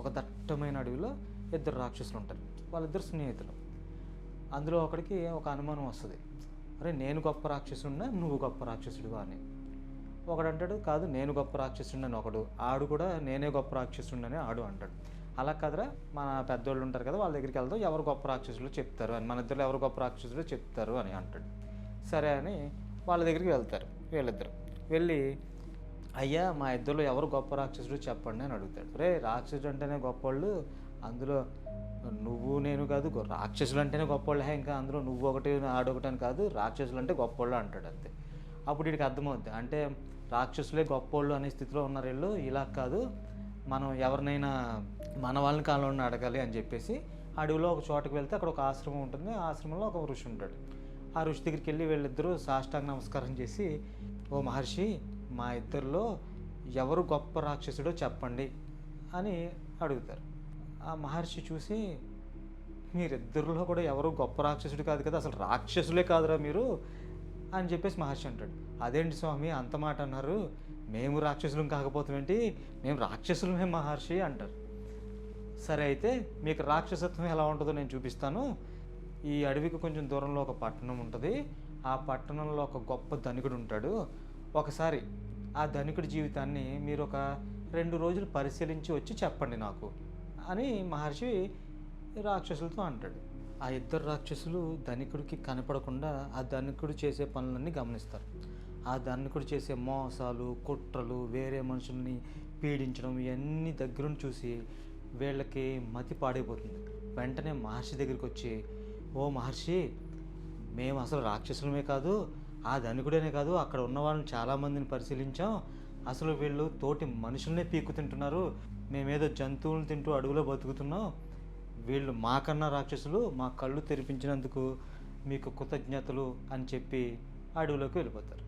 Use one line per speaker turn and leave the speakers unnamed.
ఒక దట్టమైన అడవిలో ఇద్దరు రాక్షసులు ఉంటారు. వాళ్ళిద్దరు స్నేహితులు. అందులో ఒకడికి ఒక అనుమానం వస్తుంది, అరే నేను గొప్ప రాక్షసుడినా నువ్వు గొప్ప రాక్షసుడివా అని. ఒకడంటాడు కాదు నేను గొప్ప రాక్షసుడిని ఒకడు, ఆడు కూడా నేనే గొప్ప రాక్షసుడిని ఆడు అంటాడు. అలా కదరా మన పెద్దోళ్ళు ఉంటారు కదా వాళ్ళ దగ్గరికి వెళ్దాం, ఎవరు గొప్ప రాక్షసులు చెప్తారు అని, మన ఇద్దరు ఎవరు గొప్ప రాక్షసులు చెప్తారు అని అంటాడు. సరే అని వాళ్ళ దగ్గరికి వెళ్తారు. వీళ్ళిద్దరు వెళ్ళి అయ్యా మా ఇద్దరిలో ఎవరు గొప్ప రాక్షసుడు చెప్పండి అని అడుగుతాడు. రే రాక్షసుడు అంటేనే గొప్పవాళ్ళు, అందులో నువ్వు నేను కాదు, రాక్షసులు అంటేనే గొప్పవాళ్ళే, ఇంకా అందులో నువ్వు ఒకటి ఆడొకటి అని కాదు, రాక్షసులు అంటే గొప్పవాళ్ళు అంటాడు అంతే. అప్పుడు వీడికి అర్థమవుద్ది, అంటే రాక్షసులే గొప్పవాళ్ళు అనే స్థితిలో ఉన్నారు వీళ్ళు, ఇలా కాదు మనం ఎవరినైనా మన వాళ్ళని కాలంలో అడగాలి అని చెప్పేసి అడవిలో ఒక చోటకి వెళ్తే అక్కడ ఒక ఆశ్రమం ఉంటుంది. ఆ ఆశ్రమంలో ఒక ఋషి ఉంటాడు. ఆ ఋషి దగ్గరికి వెళ్ళి వీళ్ళిద్దరూ సాష్టాంగ నమస్కారం చేసి, ఓ మహర్షి మా ఇద్దరిలో ఎవరు గొప్ప రాక్షసుడో చెప్పండి అని అడుగుతారు. ఆ మహర్షి చూసి మీరిద్దరిలో కూడా ఎవరు గొప్ప రాక్షసుడు కాదు కదా, అసలు రాక్షసులే కాదురా మీరు అని చెప్పేసి మహర్షి అంటాడు. అదేంటి స్వామి అంత మాట అన్నారు, మేము రాక్షసులం కాకపోతామేంటి, మేము రాక్షసులమే మహర్షి అంటారు. సరే అయితే మీకు రాక్షసత్వం ఎలా ఉంటుందో నేను చూపిస్తాను. ఈ అడవికి కొంచెం దూరంలో ఒక పట్టణం ఉంటుంది. ఆ పట్టణంలో ఒక గొప్ప ధనికుడు ఉంటాడు. ఒకసారి ఆ ధనికుడి జీవితాన్ని మీరు ఒక 2 రోజులు పరిశీలించి వచ్చి చెప్పండి నాకు అని మహర్షి రాక్షసులతో అంటాడు. ఆ ఇద్దరు రాక్షసులు ధనికుడికి కనపడకుండా ఆ ధనికుడు చేసే పనులన్నీ గమనిస్తారు. ఆ ధనికుడు చేసే మోసాలు, కుట్రలు, వేరే మనుషుల్ని పీడించడం ఇవన్నీ దగ్గరుండి చూసి వీళ్ళకి మతి పాడైపోతుంది. వెంటనే మహర్షి దగ్గరికి వచ్చి, ఓ మహర్షి మేము అసలు రాక్షసులమే కాదు, ఆ ధనికుడనే కాదు అక్కడ ఉన్న వాళ్ళని చాలామందిని పరిశీలించాం, అసలు వీళ్ళు తోటి మనుషులనే పీక్కు తింటున్నారు, మేమేదో జంతువులను తింటూ అడవిలో బతుకుతున్నాం, వీళ్ళు మాకన్నా రాక్షసులు, మా కళ్ళు తెరిపించినందుకు మీకు కృతజ్ఞతలు అని చెప్పి అడవిలోకి వెళ్ళిపోతారు.